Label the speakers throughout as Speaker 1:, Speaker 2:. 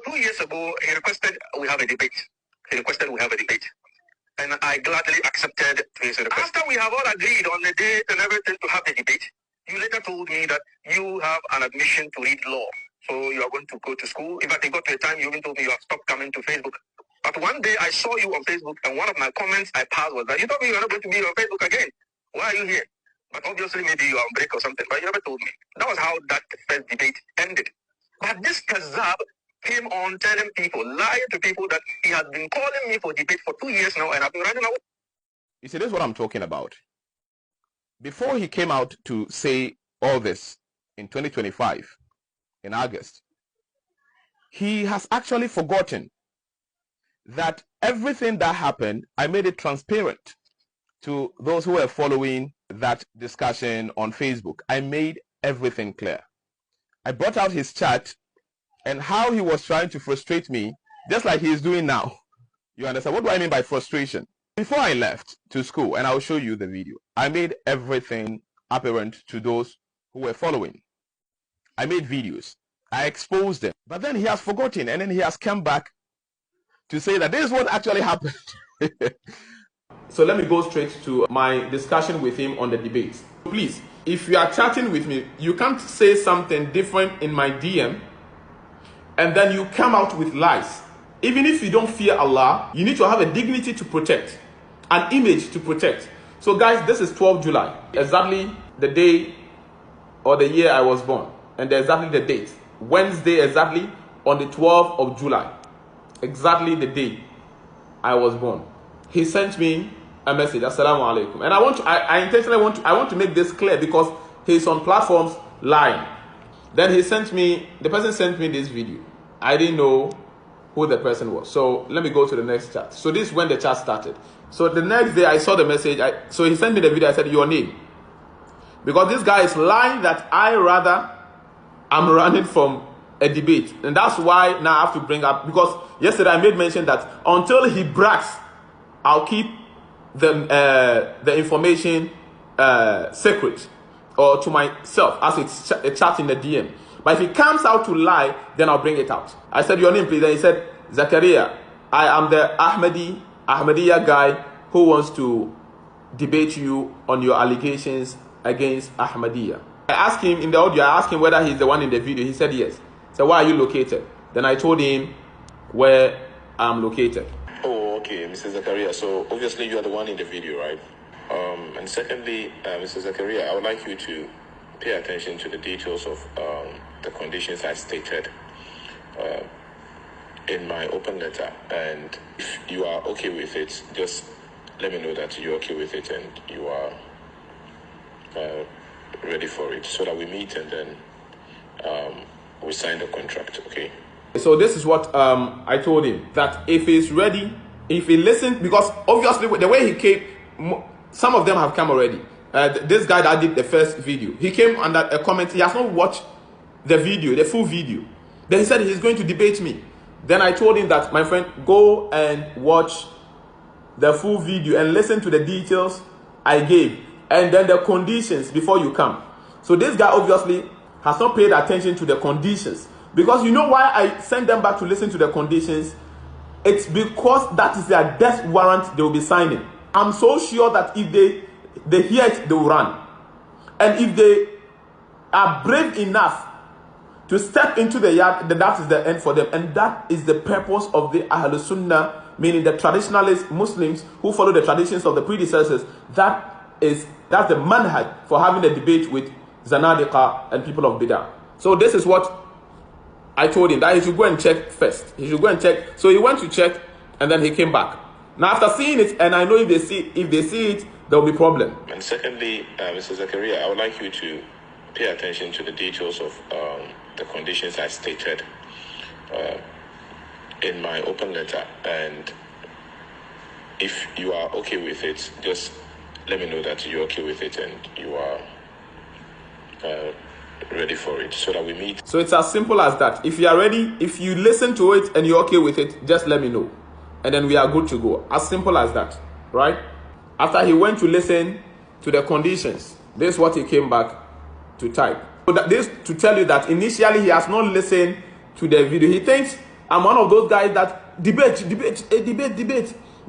Speaker 1: 2 years ago, he requested we have a debate. And I gladly accepted his request. After we have all agreed on the date and everything to have the debate, you later told me that you have an admission to read law. So you are going to go to school. In fact, it got to a time you even told me you have stopped coming to Facebook. But one day I saw you on Facebook, and one of my comments I passed was that you told me you are not going to be on Facebook again. Why are you here? But obviously maybe you are on break or something, but you never told me. That was how that first debate ended. But this Kazab came on telling people, lying to people that he has been calling me for debate for 2 years now, and I've been running away.
Speaker 2: You see, this is what I'm talking about. Before he came out to say all this in 2025, in August, he has actually forgotten that everything that happened, I made it transparent to those who were following that discussion on Facebook. I made everything clear. I brought out his chat and how he was trying to frustrate me, just like he is doing now. You understand? What do I mean by frustration? Before I left to school, and I'll show you the video, I made everything apparent to those who were following. I made videos. I exposed them. But then he has forgotten, and then he has come back to say that this is what actually happened. So let me go straight to my discussion with him on the debate. Please, if you are chatting with me, you can't say something different in my DM and then you come out with lies. Even if you don't fear Allah, you need to have a dignity to protect, an image to protect. So guys, this is 12 July, exactly the day or the year I was born, and exactly the date. Wednesday, exactly on the 12th of July, exactly the day I was born. He sent me a message, Assalamu alaikum. And I intentionally want to make this clear because he's on platforms lying. Then the person sent me this video. I didn't know who the person was. So let me go to the next chat. So this is when the chat started. So the next day I saw the message. So he sent me the video. I said, your name. Because this guy is lying that I'm running from a debate. And that's why now I have to bring up, because yesterday I made mention that until he brags, I'll keep the information secret or to myself as it's a chat in the DM. But if he comes out to lie, then I'll bring it out. I said, your name, please. And he said, Zachariah, I am the Ahmadiyya guy who wants to debate you on your allegations against Ahmadiyya. I asked him in the audio, I asked him whether he's the one in the video. He said yes. So where are you located? Then I told him where I'm located.
Speaker 3: Oh, okay, Mr. Zachariah. So obviously you are the one in the video, right? And secondly, Mr. Zachariah, I would like you to pay attention to the details of the conditions I stated in my open letter. And if you are okay with it, just let me know that you're okay with it and you are ready for it, so that we meet and then we sign the contract, okay?
Speaker 2: So this is what I told him, that if he's ready, if he listens, because obviously the way he came, some of them have come already. This guy that did the first video, he came under a comment. He has not watched the video, the full video. Then he said he's going to debate me. Then I told him that, my friend, go and watch the full video and listen to the details I gave, and then the conditions before you come. So this guy obviously has not paid attention to the conditions, because you know why I sent them back to listen to the conditions? It's because that is their death warrant they will be signing. I'm so sure that if they hear it, they will run. And if they are brave enough to step into the yard, then that is the end for them. And that is the purpose of the Ahlul Sunnah, meaning the traditionalist Muslims who follow the traditions of the predecessors. That's the manhaj for having a debate with Zanadiqa and people of Bid'ah. So this is what I told him, that he should go and check first. He should go and check. So he went to check and then he came back. Now after seeing it, and I know if they see it, there will be problem.
Speaker 3: And secondly, Mr. Zachariah, I would like you to pay attention to the details of the conditions I stated in my open letter. And if you are okay with it, just let me know that you're okay with it and you are ready for it, so that we meet.
Speaker 2: So it's as simple as that. If you are ready, if you listen to it and you're okay with it, just let me know, and then we are good to go. As simple as that, right? After he went to listen to the conditions, this is what he came back to type. So this to tell you that initially he has not listened to the video. He thinks I'm one of those guys that debate.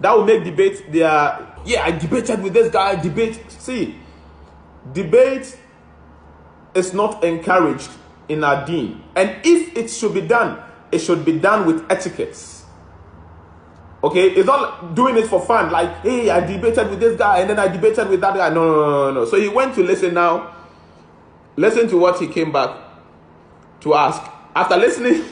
Speaker 2: That will make debate their, I debated with this guy, debate. See, debate is not encouraged in our deen. And if it should be done, it should be done with etiquettes. Okay, it's not doing it for fun, like, hey, I debated with this guy and then I debated with that guy. No. So he went to listen now. Listen to what he came back to ask. After listening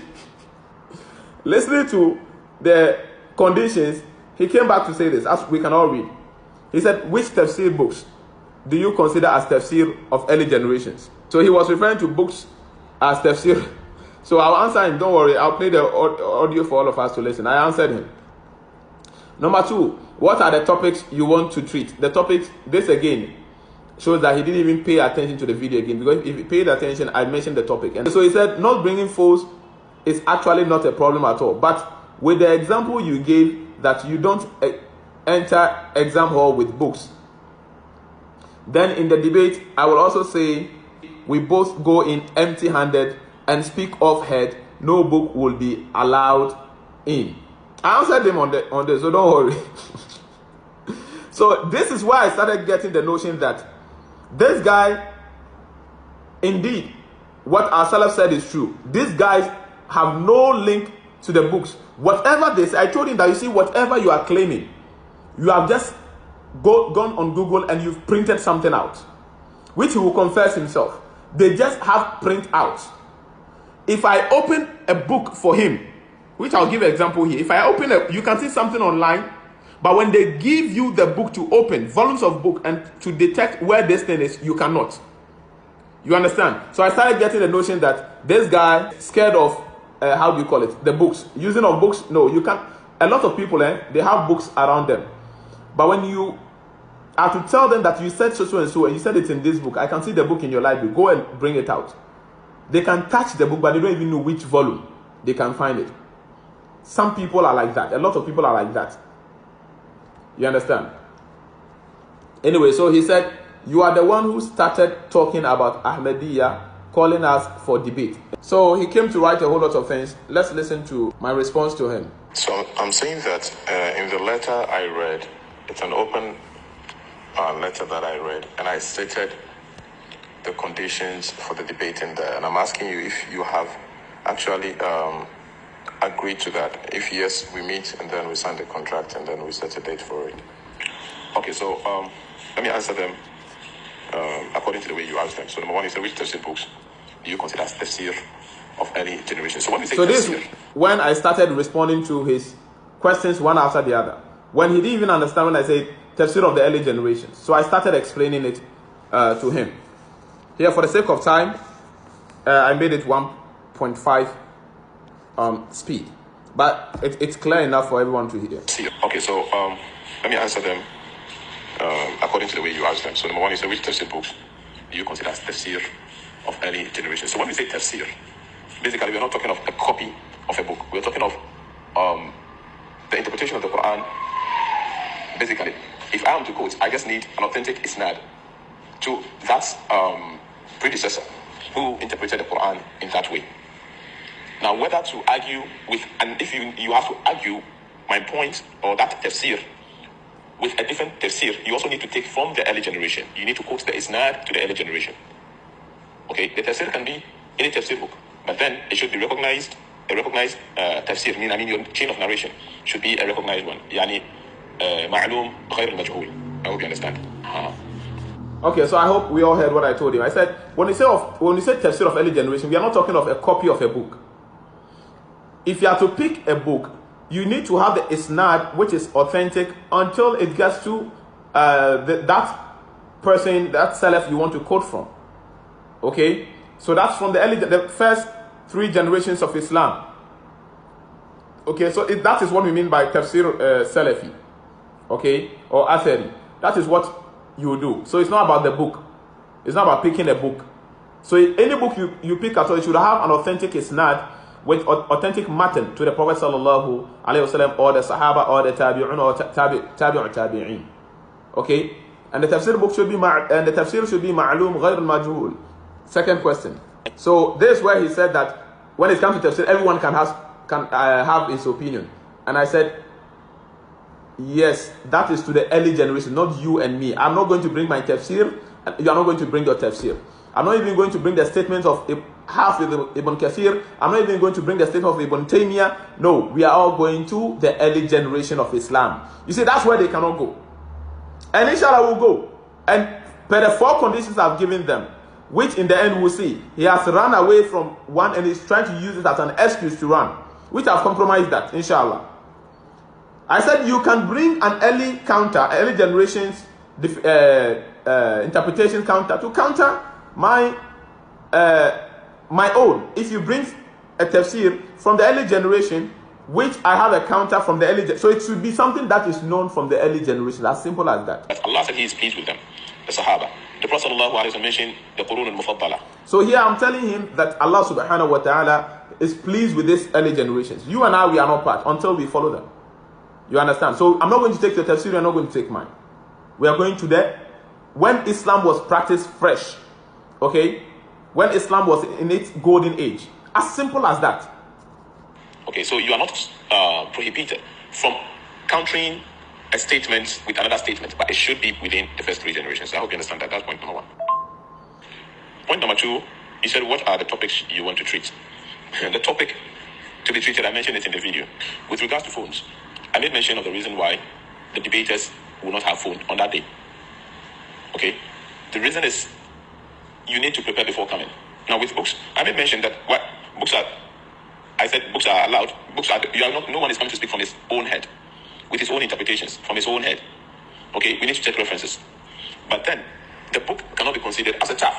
Speaker 2: to the conditions, he came back to say this, as we can all read. He said, which tafsir books do you consider as tafsir of early generations? So he was referring to books as tafsir. So I'll answer him, don't worry, I'll play the audio for all of us to listen. I answered him. Number 2, what are the topics you want to treat? The topics, this again, shows that he didn't even pay attention to the video again, because if he paid attention, I mentioned the topic. And so he said, not bringing foes is actually not a problem at all. But with the example you gave that you don't enter exam hall with books, then in the debate, I will also say we both go in empty-handed and speak off head. No book will be allowed in. I answered him on this, so don't worry. So this is why I started getting the notion that this guy, indeed, what our Salaf said is true. These guys have no link to the books. Whatever they say, I told him that, you see, whatever you are claiming, you have just gone on Google and you've printed something out, which he will confess himself. They just have print out. If I open a book for him, which I'll give an example here. If I open you can see something online, but when they give you the book to open, volumes of book, and to detect where this thing is, you cannot. You understand? So I started getting the notion that this guy is scared of, how do you call it? The books. Using of books? No, you can't. A lot of people, they have books around them. But when you are to tell them that you said so and so, and you said it's in this book, I can see the book in your library, go and bring it out. They can touch the book, but they don't even know which volume they can find it. Some people are like that. A lot of people are like that. You understand? Anyway, so he said, you are the one who started talking about Ahmadiyya, calling us for debate. So he came to write a whole lot of things. Let's listen to my response to him.
Speaker 3: So I'm saying that in the letter I read, it's an open letter that I read, and I stated the conditions for the debate in there. And I'm asking you if you have actually agreed to that. If yes, we meet and then we sign the contract and then we set a date for it. Okay, so let me answer them according to the way you asked them. So number 1 is, which tafsir books do you consider as tafsir of early generation? So when we say
Speaker 2: so
Speaker 3: tafsir,
Speaker 2: this, when I started responding to his questions one after the other, when he didn't even understand when I said tafsir of the early generations, so I started explaining it to him. Here, for the sake of time, I made it 1.5 speed, but it's clear enough for everyone to hear.
Speaker 3: Okay, so let me answer them according to the way you asked them. So number 1 is, which tafsir books do you consider as tafsir of early generation? So when we say tafsir, basically we're not talking of a copy of a book. We're talking of the interpretation of the Quran. Basically, if I am to quote, I just need an authentic isnad to that predecessor who interpreted the Quran in that way. Now, whether to argue with, and if you have to argue my point or that tafsir with a different tafsir, you also need to take from the early generation. You need to quote the isnad to the early generation. Okay, the tafsir can be any tafsir book, but then it should be recognized, a recognized tafsir. I mean your chain of narration should be a recognized one. Yani, ma'loom غير المجهول. I hope you understand.
Speaker 2: Okay, so I hope we all heard what I told you. I said, when you say tafsir of early generation, we are not talking of a copy of a book. If you are to pick a book, you need to have the isnad, which is authentic, until it gets to that person, that salaf you want to quote from. Okay, so that's from the first 3 generations of Islam. Okay, so that is what we mean by tafsir salafi. Okay, or athari. That is what you do. So it's not about the book. It's not about picking a book. So any book you pick at all, it should have an authentic isnad with authentic matin to the Prophet sallallahu alaihi wasallam, or the Sahaba, or the Tabi'un, or Tabi'in. Okay, and the tafsir book should be ma'lum ghayr majhul. Second question. So this is where he said that when it comes to tafsir, everyone can can have his opinion. And I said, yes, that is to the early generation, not you and me. I'm not going to bring my tafsir, and you are not going to bring your tafsir. I'm not even going to bring the statements of half Ibn Kathir. I'm not even going to bring the statement of Ibn Taymiyyah. No, we are all going to the early generation of Islam. You see, that's where they cannot go. And inshallah will go. And per the 4 conditions I've given them, which in the end we'll see, he has run away from one and he's trying to use it as an excuse to run, which I've compromised that, inshallah. I said you can bring an early counter, early generations interpretation counter to counter my own. If you bring a tafsir from the early generation, which I have a counter from the early, so it should be something that is known from the early generation, as simple as that.
Speaker 3: Allah said He is pleased with them, the Sahaba. The Prophet ﷺ mentioned the Qurun al-Mufaddala.
Speaker 2: So here I'm telling him that Allah subhanahu wa ta'ala is pleased with these early generations. You and I, we are not part until we follow them. You understand? So I'm not going to take your tafsir, you're not going to take mine. We are going to there when Islam was practiced fresh. Okay? When Islam was in its golden age. As simple as that.
Speaker 3: Okay, so you are not prohibited from countering a statement with another statement, but it should be within the first 3 generations. I hope you understand that. That's point number 1. Point number 2, he said, what are the topics you want to treat? The topic to be treated, I mentioned it in the video. With regards to phones, I made mention of the reason why the debaters will not have phone on that day. Okay? The reason is you need to prepare before coming. Now with books, I made mention that what books are, I said books are allowed. Books are, you are not, no one is coming to speak from his own head, with his own interpretations, from his own head. Okay, we need to check references. But then, the book cannot be considered as a chaff.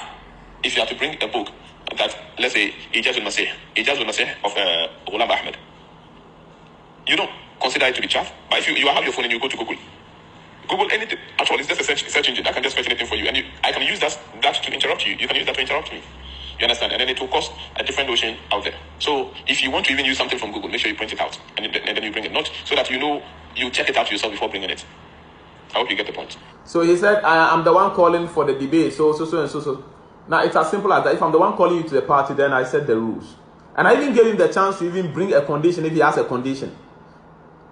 Speaker 3: If you have to bring a book that, let's say, Ijaz al-Masih of Ghulam Ahmed, you don't consider it to be chaff. But if you have your phone and you go to Google anything. Actually, it's just a search engine. I can just fetch anything for you. And I can use that to interrupt you. You can use that to interrupt me. You understand? And then it will cost a different notion out there. So if you want to even use something from Google, make sure you print it out. And then you bring it. Not so that you check it out yourself before bringing it. I hope you get the point.
Speaker 2: So he said, I'm the one calling for the debate. So. Now it's as simple as that. If I'm the one calling you to the party, then I set the rules. And I even gave him the chance to even bring a condition if he has a condition.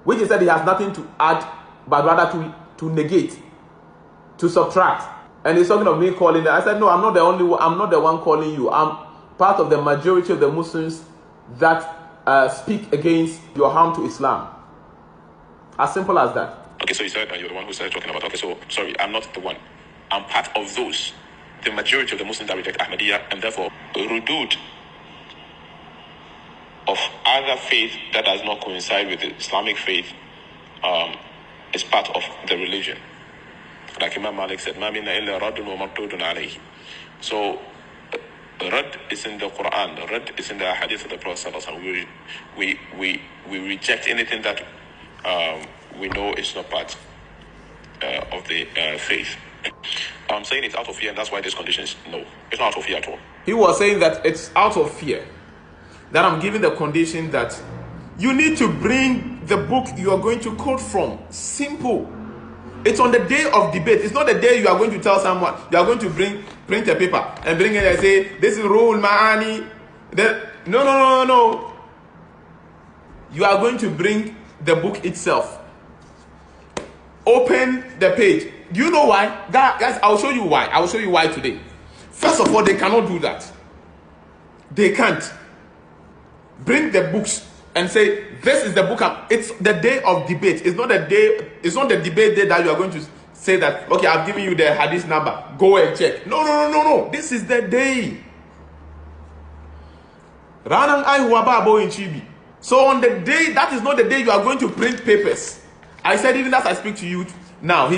Speaker 2: Which he said he has nothing to add, but rather to negate, to subtract. And he's talking of me calling them. I said, no, I'm not the one calling you. I'm part of the majority of the Muslims that speak against your harm to Islam. As simple as that.
Speaker 3: Okay, so you said you're the one who started talking about, okay, so, sorry, I'm not the one. I'm part of those, the majority of the Muslims that reject Ahmadiyya, and therefore, rudud of other faith that does not coincide with the Islamic faith is part of the religion. Like Imam Malik said, مَا مِنَّا إِلَّا رَدٌ وَمَرْتُودٌ عَلَيْهِ. So, Rad is in the Quran, Rad is in the Hadith of the Prophet ﷺ. We reject anything that we know is not part of the faith. I'm saying it's out of fear, and that's why these conditions, no, it's not out of fear at all.
Speaker 2: He was saying that it's out of fear that I'm giving the condition that you need to bring the book you are going to quote from. Simple. It's on the day of debate. It's not the day you are going to tell someone, you are going to print a paper and bring it and say, this is Ruhul Ma'ani. No. You are going to bring the book itself. Open the page. Do you know why? Guys, I'll show you why. I will show you why today. First of all, they cannot do that. They can't. Bring the books and say, this is the book. It's the day of debate. It's not the debate day that you are going to say that, okay, I've given you the hadith number. Go and check. No. This is the day. So on the day, that is not the day you are going to print papers. I said, even as I speak to you now, he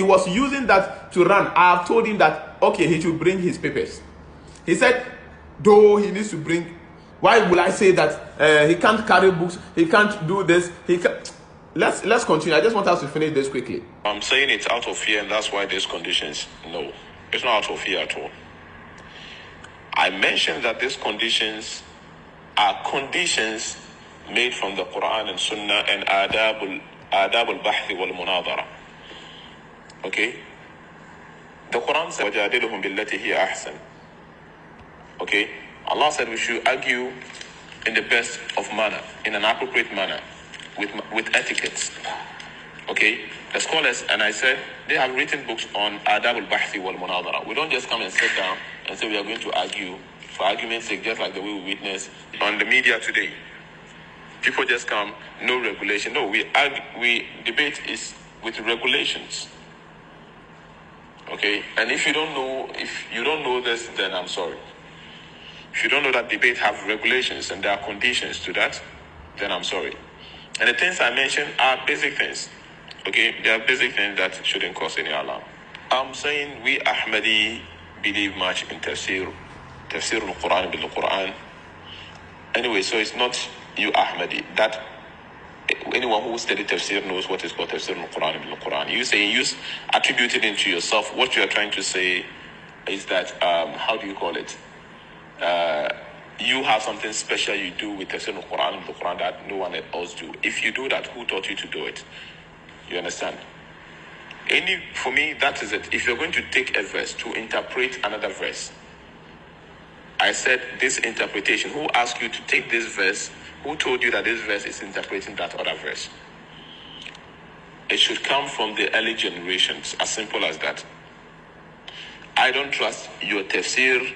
Speaker 2: was using that to run. I have told him that, okay, he should bring his papers. He said, though he needs to bring. Why will I say that he can't carry books, he can't do this, he can't. Let's continue. I just want us to finish this quickly.
Speaker 3: I'm saying it's out of fear, and that's why these conditions, no, it's not out of fear at all. I mentioned that these conditions are conditions made from the Quran and Sunnah and adab al-bahth wal-munadara. Okay? The Quran says, وَجَادِلُهُمْ بِالَّتِي هِيَ أَحْسَنُ. Okay? Allah said we should argue in the best of manner, in an appropriate manner, with etiquette. Okay, the scholars, and I said, they have written books on adab al-bahthi wal-munadara. We don't just come and sit down and say we are going to argue for argument's sake, just like the way we witness on the media today. People just come, no regulation. No, we debate is with regulations. Okay, and if you don't know this, then I'm sorry. If you don't know that debate have regulations and there are conditions to that, then I'm sorry. And the things I mentioned are basic things. Okay, they are basic things that shouldn't cause any alarm. I'm saying we Ahmadi believe much in tafsir al-Quran bil Quran. Anyway, so it's not you Ahmadi. That anyone who studied tafsir knows what is called tafsir al-Quran bil Quran. You attribute it into yourself. What you are trying to say is that how do you call it? You have something special you do with tafsir al-Quran bil Quran that no one else do. If you do that, who taught you to do it? You understand? For me, that is it. If you're going to take a verse to interpret another verse, I said this interpretation. Who asked you to take this verse? Who told you that this verse is interpreting that other verse? It should come from the early generations. As simple as that. I don't trust your tafsir.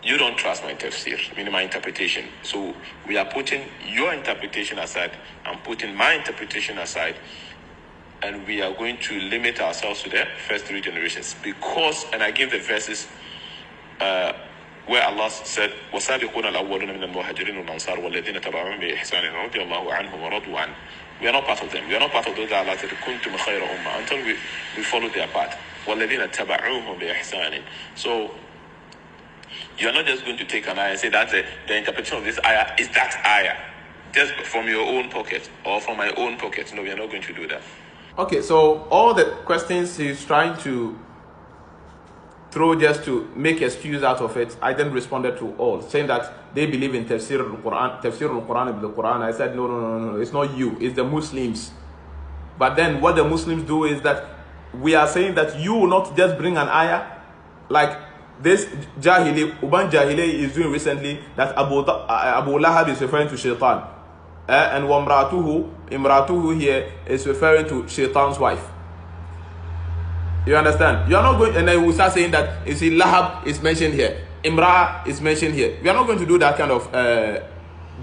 Speaker 3: You don't trust my tafsir, meaning my interpretation. So we are putting your interpretation aside. I'm putting my interpretation aside. And we are going to limit ourselves to the first three generations because, and I give the verses where Allah said, وَسَابِقُونَ الْأَوَّلُونَ مِنَ الْمُهَاجِرِينَ وَالْأَنصَارِ وَالَّذِينَ تَبَعُوهُم بِإِحْسَانٍ رَضِيَ اللَّهُ عَنْهُمْ وَرَضُوا عَنْهُ. We are not part of them. We are not part of those that Allah said, كُنْتُمْ خَيْرَ أُمَّةٍ, until we follow their path. وَالَّذِينَ تَبَعُوهُم بِإِحْسَانٍ. So you are not just going to take an ayah and say that the interpretation of this ayah is that ayah, just from your own pocket or from my own pocket. No, we are not going to do that.
Speaker 2: Okay, so all the questions he's trying to throw just to make excuse out of it, I then responded to all, saying that they believe in tafsir al-Quran bil Quran. I said, no, it's not you, it's the Muslims. But then what the Muslims do is that we are saying that you will not just bring an ayah like this Uban Jahili is doing recently, that Abu Lahab is referring to Shaitan. And imratuhu here is referring to Shaitan's wife. You understand? You are not going, and then we start saying that, you see, Lahab is mentioned here, Imra is mentioned here. We are not going to do that kind of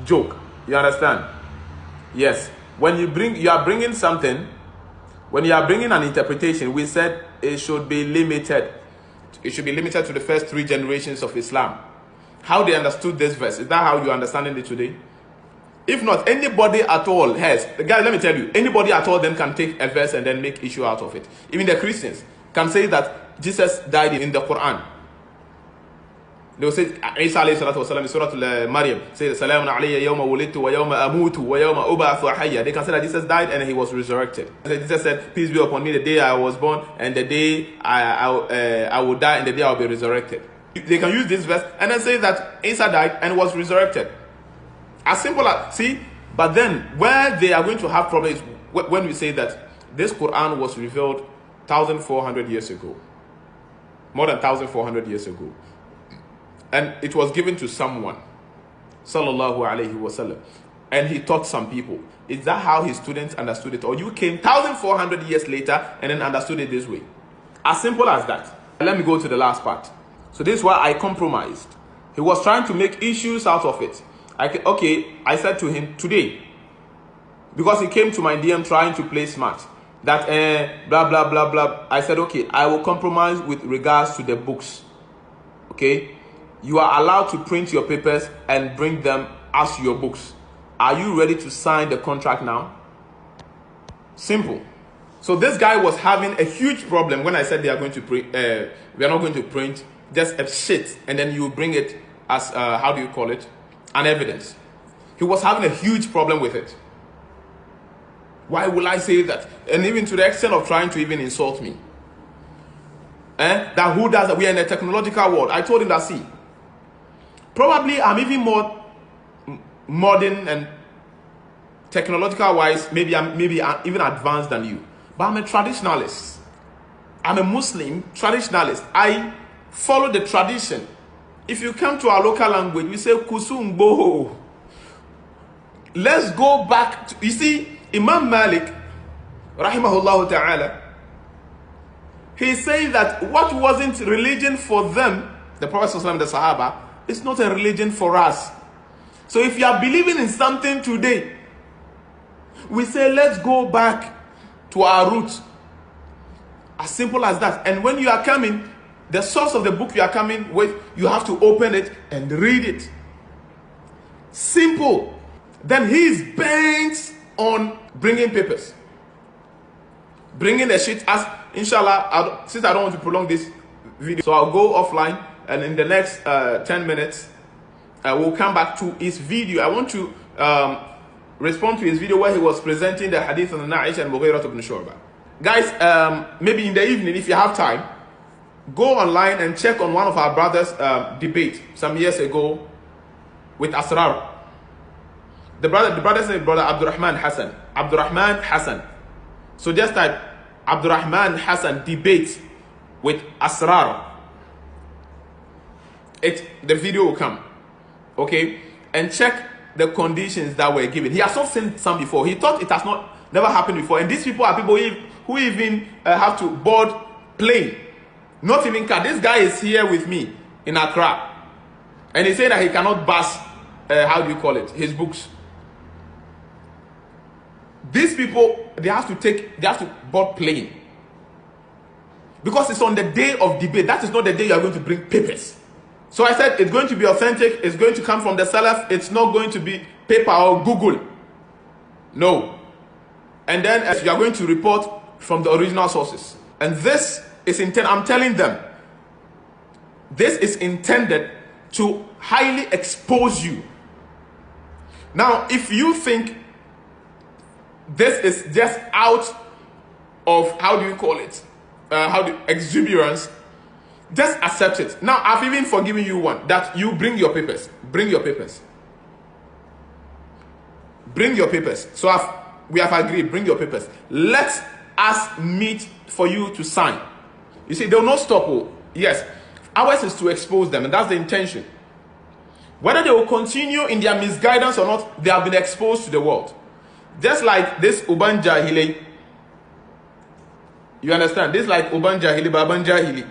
Speaker 2: joke. You understand? Yes. When you are bringing something, when you are bringing an interpretation, we said it should be limited. It should be limited to the first three generations of Islam. How they understood this verse. Is that how you are understanding it today? If not, anybody at all has, guys, let me tell you, anybody at all then can take a verse and then make issue out of it. Even the Christians can say that Jesus died in the Quran. They will say, Isa alayhi salatu wasalam in Surah Maryam, say, Salamun alayya yawma wulidtu wa yawma amutu wa yawma ub'athu hayya. They can say that Jesus died and he was resurrected. Jesus said, peace be upon me the day I was born and the day I will die and the day I will be resurrected. They can use this verse and then say that Isa died and was resurrected. As simple as, see, but then where they are going to have problems is when we say that this Quran was revealed 1,400 years ago. More than 1,400 years ago. And it was given to someone, sallallahu alayhi wasallam, and he taught some people. Is that how his students understood it? Or you came 1,400 years later and then understood it this way? As simple as that. Let me go to the last part. So this is why I compromised. He was trying to make issues out of it. I said to him today, because he came to my DM trying to play smart, that blah blah blah blah. I said, okay, I will compromise with regards to the books. Okay, you are allowed to print your papers and bring them as your books. Are you ready to sign the contract now? Simple. So this guy was having a huge problem when I said they are going to print. We are not going to print just a shit and then you bring it as how do you call it? An evidence. He was having a huge problem with it. Why will I say that? And even to the extent of trying to even insult me. That who does that? We are in a technological world. I told him that, see, probably I'm even more modern and technological wise, maybe I'm even advanced than you. But I'm a traditionalist. I'm a Muslim traditionalist. I follow the tradition. If you come to our local language, we say kusumbo.
Speaker 4: Let's go back to, you see, Imam Malik, rahimahullah ta'ala, he's saying that what wasn't religion for them, the Prophet ﷺ, the Sahaba, it's not a religion for us. So if you are believing in something today, we say let's go back to our roots. As simple as that. And when you are coming, the source of the book you are coming with, you have to open it and read it. Simple. Then he is bent on bringing papers, bringing the sheet. As inshallah, since I don't want to prolong this video, so I'll go offline, and in the next 10 minutes we'll come back to his video. I want to respond to his video where he was presenting the hadith on Aisha and Mughirah ibn Shu'bah. Guys, maybe in the evening, if you have time, go online and check on one of our brothers' debate some years ago with Asrar. The brother's name, brother Abdurrahman Hassan. Abdurrahman Hassan. So just type Abdurrahman Hassan debate with Asrar. The video will come. Okay? And check the conditions that were given. He has not seen some before. He thought it has never happened before. And these people are people who even have to board plane. Not even car. This guy is here with me in Accra. And he said that he cannot bus, how do you call it, his books. These people, they have to board plane. Because it's on the day of debate. That is not the day you are going to bring papers. So I said it's going to be authentic. It's going to come from the Salaf. It's not going to be paper or Google. No. And then you are going to report from the original sources. And this is intended, I'm telling them, this is intended to highly expose you. Now, if you think this is just out of, how do you call it, exuberance, just accept it. Now, I've even forgiven you one, that you bring your papers. Bring your papers. Bring your papers. So we have agreed, bring your papers. Let us meet for you to sign. You see, they will not stop. Yes, ours is to expose them, and that's the intention. Whether they will continue in their misguidance or not, they have been exposed to the world. Just like this Uban Jahili. You understand? This like Uban Jahili, Baban Jahili.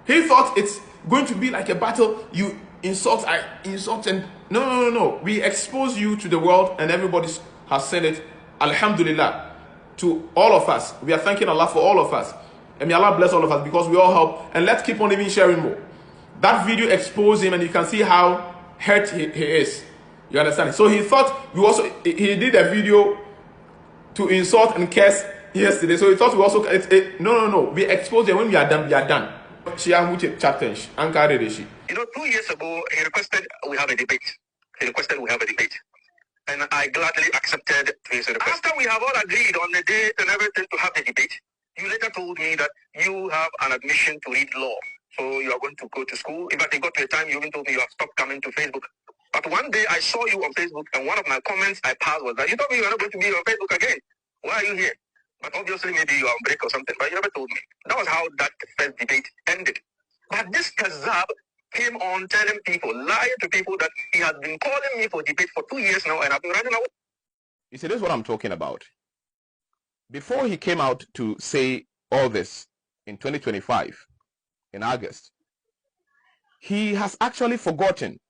Speaker 4: He thought it's going to be like a battle. You insult, I insult, and no. We expose you to the world, and everybody has said it. Alhamdulillah. To all of us. We are thanking Allah for all of us. And may Allah bless all of us, because we all help. And let's keep on even sharing more. That video exposed him, and you can see how hurt he is. You understand? So he thought he did a video to insult and curse yesterday. So he thought we also no. We exposed him. When we are done, we are done. You know, 2
Speaker 1: years ago, he requested we have a debate. And I gladly accepted his request. After we have all agreed on the date and everything to have the debate, you later told me that you have an admission to read law. So you are going to go to school. In fact, it got to a time you even told me you have stopped coming to Facebook. But one day I saw you on Facebook, and one of my comments I passed was that you told me you are not going to be on Facebook again. Why are you here? But obviously maybe you are on break or something, but you never told me. That was how that first debate ended. But this Kazab came on telling people, lying to people, that he has been calling me for debate for 2 years now, and I've been running away.
Speaker 2: You see, this is what I'm talking about. Before he came out to say all this in 2025, in August, he has actually forgotten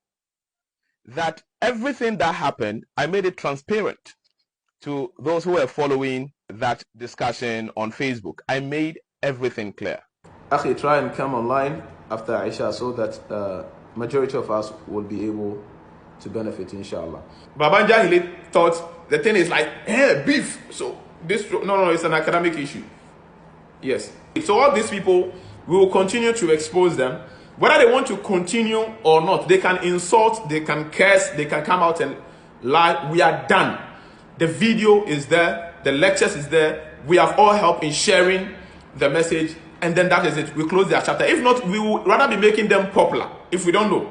Speaker 2: that everything that happened, I made it transparent to those who were following that discussion on Facebook. I made everything clear.
Speaker 4: Akhi, try and come online after Aisha, so that majority of us will be able to benefit, inshallah. Baban Jahili thought the thing is like, beef. So this, no, it's an academic issue. Yes. So all these people, we will continue to expose them. Whether they want to continue or not, they can insult, they can curse, they can come out and lie. We are done. The video is there, the lectures is there. We have all helped in sharing the message, and then that is it. We close their chapter. If not, we would rather be making them popular. If we don't know,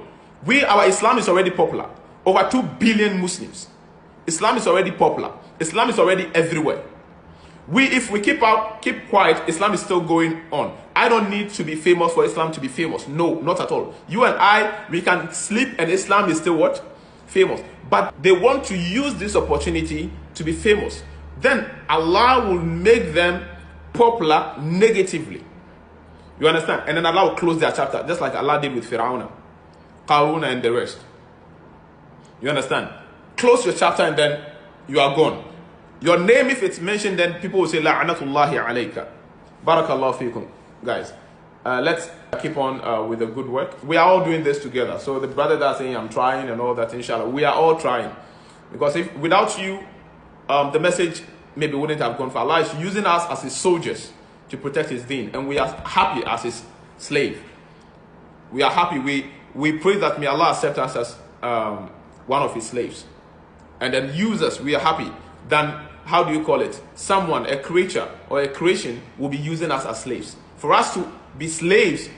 Speaker 4: our Islam is already popular. Over 2 billion Muslims. Islam is already popular. Islam is already everywhere. If we keep quiet, Islam is still going on. I don't need to be famous for Islam to be famous. No, not at all. You and I, we can sleep and Islam is still what? famous. But they want to use this opportunity to be famous. Then Allah will make them popular negatively. You understand? And then Allah will close their chapter, just like Allah did with Fir'aun, Qaruna, and the rest. You understand? Close your chapter and then you are gone. Your name, if it's mentioned, then people will say, La'anatullahi alayka. Barakallahu feekum. Guys, let's keep on with the good work. We are all doing this together. So the brother that's saying, I'm trying and all that, inshallah, we are all trying. Because if without you, the message maybe wouldn't have gone far. Allah is using us as his soldiers to protect his deen. And we are happy as his slave. We are happy. We pray that may Allah accept us as one of his slaves. And then use us. We are happy. Then, how do you call it? Someone, a creature or a creation will be using us as slaves. For us to be slaves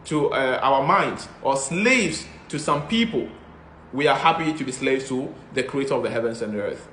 Speaker 4: to our minds or slaves to some people, we are happy to be slaves to the creator of the heavens and the earth.